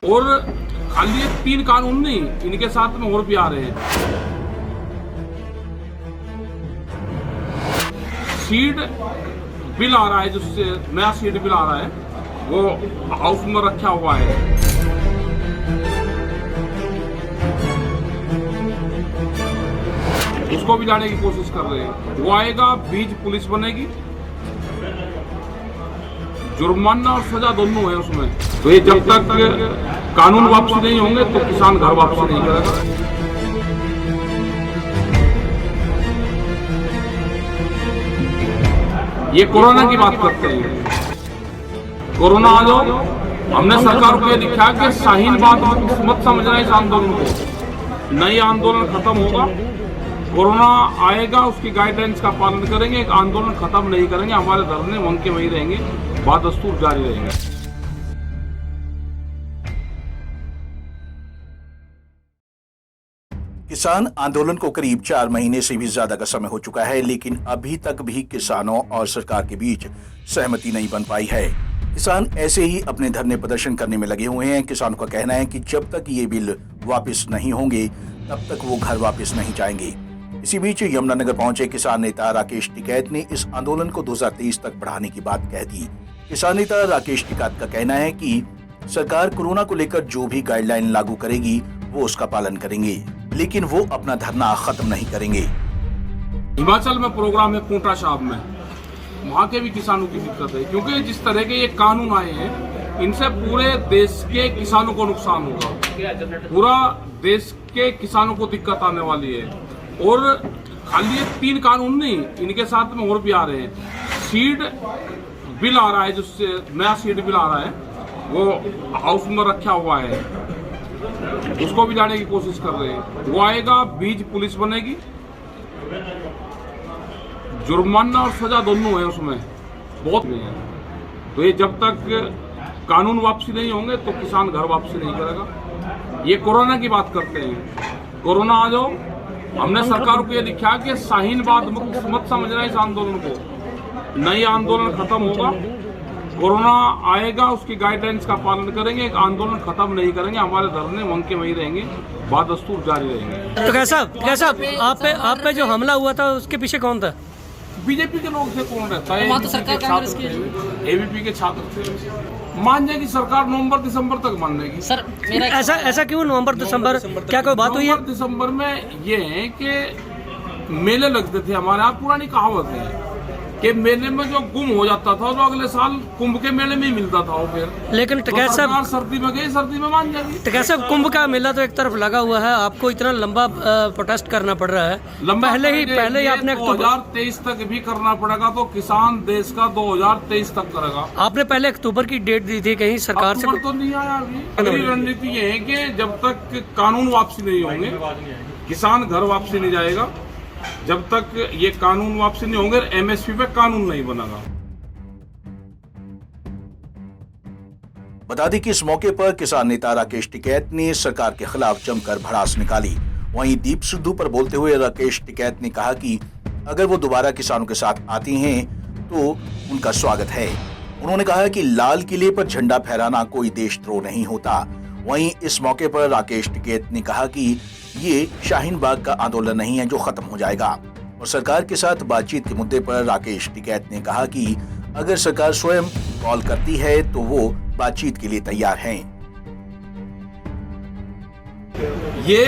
और खाली ये 3 कानून नहीं, इनके साथ में और भी आ रहे हैं। सीड बिल आ रहा है, जिससे नया सीड बिल आ रहा है, वो हाउस में रखा हुआ है। उसको भी लाने की कोशिश कर रहे हैं। वो आएगा, बीच पुलिस बनेगी, जुर्माना और सजा दोनों है उसमें। तो ये जब तक कानून वापसी नहीं होंगे तो किसान घर वापसी नहीं करेगा। ये कोरोना की बात करते हैं। कोरोना आ जाओ, हमने सरकार को ये दिखाया कि शाहीन बात मत समझना इस आंदोलन को। नई आंदोलन खत्म होगा, कोरोना आएगा, उसकी गाइडलाइंस का पालन करेंगे। एक आंदोलन खत्म नहीं करेंगे, हमारे धरने वहीं के वहीं रहेंगे, बादस्तूर जारी रहेंगे। किसान आंदोलन को करीब 4 महीने से भी ज्यादा का समय हो चुका है, लेकिन अभी तक भी किसानों और सरकार के बीच सहमति नहीं बन पाई है। किसान ऐसे ही अपने धरने प्रदर्शन करने में लगे हुए हैं। किसानों का कहना है कि जब तक ये बिल वापस नहीं होंगे तब तक वो घर वापस नहीं जाएंगे। इसी बीच यमुनानगर पहुंचे किसान नेता राकेश टिकैत ने इस आंदोलन को 2023 तक बढ़ाने की बात कह दी। किसान नेता राकेश टिकैत का कहना है कि सरकार कोरोना को लेकर जो भी गाइडलाइन लागू करेगी वो उसका पालन करेंगे, लेकिन वो अपना धरना खत्म नहीं करेंगे। हिमाचल में प्रोग्राम है कोटा साहब में, वहाँ के भी किसानों की दिक्कत है, क्योंकि जिस तरह के ये कानून आए हैं इनसे पूरे देश के किसानों को नुकसान होगा। पूरा देश के किसानों को दिक्कत आने वाली है। और खाली ये 3 कानून नहीं, इनके साथ में और भी आ रहे हैं। सीड बिल आ रहा है, जिससे नया सीड बिल आ रहा है, वो हाउस में रखा हुआ है, उसको भी लाने की कोशिश कर रहे हैं। वो आएगा, बीच पुलिस बनेगी, जुर्माना और सजा दोनों है उसमें, बहुत नहीं है। तो ये जब तक कानून वापसी नहीं होंगे तो किसान घर वापसी नहीं करेगा। ये कोरोना की बात करते हैं। कोरोना आ जाओ, हमने सरकार को ये दिखाया कि शाहीन बात मत समझना इस आंदोलन को। नई आंदोलन खत्म होगा, कोरोना आएगा, उसकी गाइडलाइंस का पालन करेंगे। एक आंदोलन खत्म नहीं करेंगे, हमारे धरने वहीं के वहीं रहेंगे, बादस्तूर जारी रहेंगे। तो कैसा आप पे जो हमला हुआ था उसके पीछे कौन था? बीजेपी के लोग थे। कौन रहता है? तो सरकार कांग्रेस की, एबीपी के छात्र थे। मान जाएगी सरकार, नवंबर दिसंबर तक मान लेगी। सर ऐसा क्यों नवंबर दिसंबर? क्या कोई बात हुई है? नवंबर दिसंबर में ये है कि मेले लगते थे हमारे यहाँ। पुरानी कहावत है कि मेले में जो गुम हो जाता था वो अगले साल कुंभ के मेले में ही मिलता था वो फिर। लेकिन टिकैत साहब, सर्दी में गई, सर्दी में मान जाएगी। टिकैत साहब, कुंभ का मेला तो एक तरफ लगा हुआ है, आपको इतना लंबा प्रोटेस्ट करना पड़ रहा है। पहले ही आपने 2023 तक भी करना पड़ेगा, तो किसान देश का 2023 तक करेगा। आपने पहले अक्टूबर की डेट दी थी, कहीं सरकार से तो नहीं आया अभी। अगली रणनीति ये है कि जब तक कानून वापसी नहीं होंगे किसान घर वापसी नहीं जाएगा। जब तक ये कानून वापसी नहीं होंगे, एमएसपी पे कानून नहीं बनेगा। बता दें कि इस मौके पर किसान नेता राकेश टिकैत ने सरकार के खिलाफ जमकर भड़ास निकाली। वहीं दीप सिद्धू पर बोलते हुए राकेश टिकैत ने कहा कि अगर वो दोबारा किसानों के साथ आती हैं तो उनका स्वागत है। उन्होंने कहा कि लाल किले पर झंडा फहराना कोई देशद्रोह नहीं होता। वहीं इस मौके पर राकेश टिकैत ने कहा कि ये शाहीन बाग का आंदोलन नहीं है जो खत्म हो जाएगा। और सरकार के साथ बातचीत के मुद्दे पर राकेश टिकैत ने कहा कि अगर सरकार स्वयं कॉल करती है तो वो बातचीत के लिए तैयार हैं। ये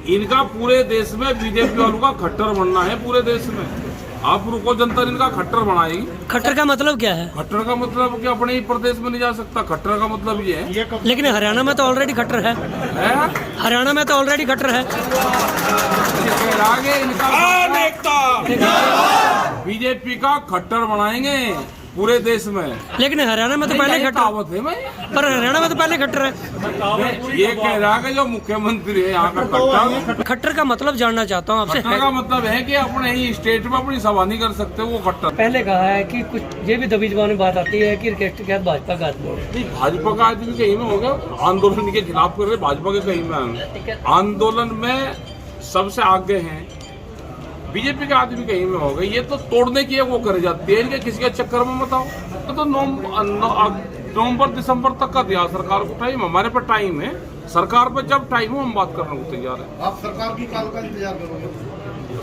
इनका पूरे देश में बीजेपी वालों का खट्टर बनना है। पूरे देश में आप रुको, जनता इनका खट्टर बनाएगी। खट्टर का मतलब क्या है? खट्टर का मतलब कि अपने ही प्रदेश में नहीं जा सकता। खट्टर का मतलब ये है, लेकिन हरियाणा में तो ऑलरेडी खट्टर है। हरियाणा में तो ऑलरेडी खट्टर है। आगे बीजेपी का खट्टर बनाएंगे पूरे देश में। लेकिन हरियाणा में तो पहले खट्टर है, पर हरियाणा में तो पहले खट्टर है। ये कह रहा है कि जो मुख्यमंत्री है यहाँ का खट्टर। खट्टर का मतलब जानना चाहता हूँ आपसे। खट्टर का मतलब है कि अपने ही स्टेट में अपनी सभा नहीं कर सकते, वो खट्टर। पहले कहा है कि कुछ ये भी दबी जबान में बात आती है कि भाजपा का आदमी, भाजपा का आदमी कहीं में हो गया, आंदोलन के खिलाफ कर रहे, भाजपा के कहीं में आंदोलन में सबसे आगे हैं। बीजेपी के आदमी कहीं में हो गए, ये तो तोड़ने की है वो करे जाती है। इनके किसी के चक्कर में मत आओ। तो नवंबर दिसंबर तक का दिया सरकार को टाइम, हमारे पर टाइम है। सरकार पर जब टाइम हो हम बात करने को तैयार है। आप सरकार की कॉल का इंतजार करोगे?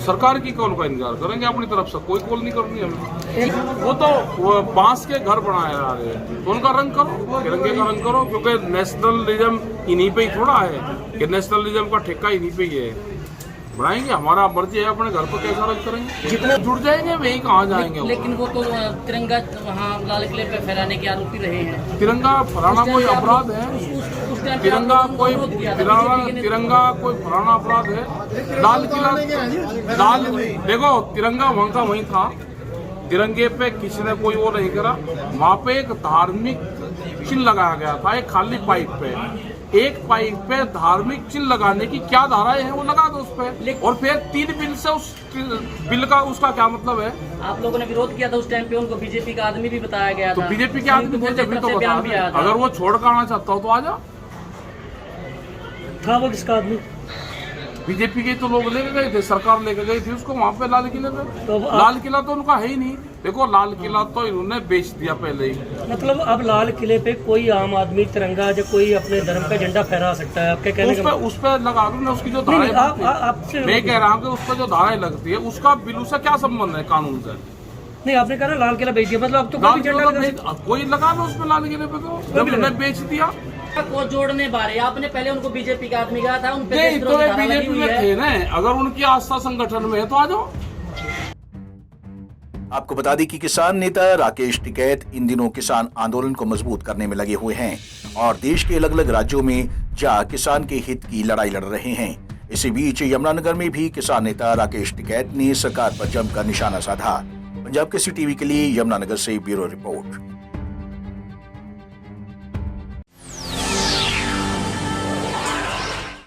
सरकार की कॉल का इंतजार करेंगे, अपनी तरफ से कोई कॉल नहीं करनी हमें। वो तो बांस के घर बनाए जा रहे हैं, तो उनका रंग करो, तिरंगे का रंग करो, क्योंकि नेशनलिज्म इन्हीं पे ही थोड़ा है कि नेशनलिज्म का ठेका इन्हीं पे ही है। बनाएंगे, हमारा मर्जी है, अपने घर पर कैसा रंग करेंगे, जितने जुड़ जाएंगे वही कहाँ जाएंगे। लेकिन वो तो तिरंगा वहाँ लाल किले पे फहराने के आरोपी रहे हैं। तिरंगा फहराना कोई अपराध है? तिरंगा कोई फहराना अपराध है? लाल किला देखो, तिरंगा वहाँ का वहीं था, तिरंगे पे किसी ने कोई वो नहीं करा। वहाँ पे एक धार्मिक चिन्ह लगाया गया था, एक खाली पाइप पे, एक पाइप पे धार्मिक चिन्ह लगाने की क्या धाराएं हैं वो लगा दो उस पे, और फिर 3 बिल से उस बिल का उसका क्या मतलब है? आप लोगों ने विरोध किया था उस टाइम पे, उनको बीजेपी का आदमी भी बताया गया था। तो बीजेपी के आदमी थे जब भी तो बता रहे। अगर वो छोड़ कर आना चाहता हो तो आ जा। था वो किसका आदमी? बीजेपी के तो लोग लेके गए थे, सरकार लेके गई थी उसको वहाँ पे लाल किले पे। तो लाल किला तो उनका है ही नहीं। देखो, लाल किला तो इन्होंने बेच दिया पहले ही। मतलब अब लाल किले पे कोई आम आदमी तिरंगा या कोई अपने धर्म का झंडा फहरा सकता है? आपके कहने का उस पे लगा दो ना, उसकी जो धाराएं लगती है। मैं कह रहा हूँ कि उस पर जो धाराएं लगती है उसका बिल से क्या संबंध है कानून से? नहीं, आपने कहा ना लाल किला बेच दिया, मतलब अब तो कोई झंडा कोई लगा लो उसमें लाल किले पे, तो जब उन्होंने बेच दिया को जोड़ने बारे आपने पहले उनको बीजेपी का आदमी कहा था, उन पे नहीं तो बीजेपी में थे ना। अगर उनकी आस्था संगठन में है तो आ जाओ। आपको बता दें कि किसान नेता राकेश टिकैत इन दिनों किसान आंदोलन को मजबूत करने में लगे हुए हैं और देश के अलग अलग राज्यों में जा किसान के हित की लड़ाई लड़ रहे हैं। इसी बीच यमुनानगर में भी किसान नेता राकेश टिकैत ने सरकार पर जमकर निशाना साधा। पंजाब केसरी टीवी के लिए यमुनानगर से ब्यूरो रिपोर्ट।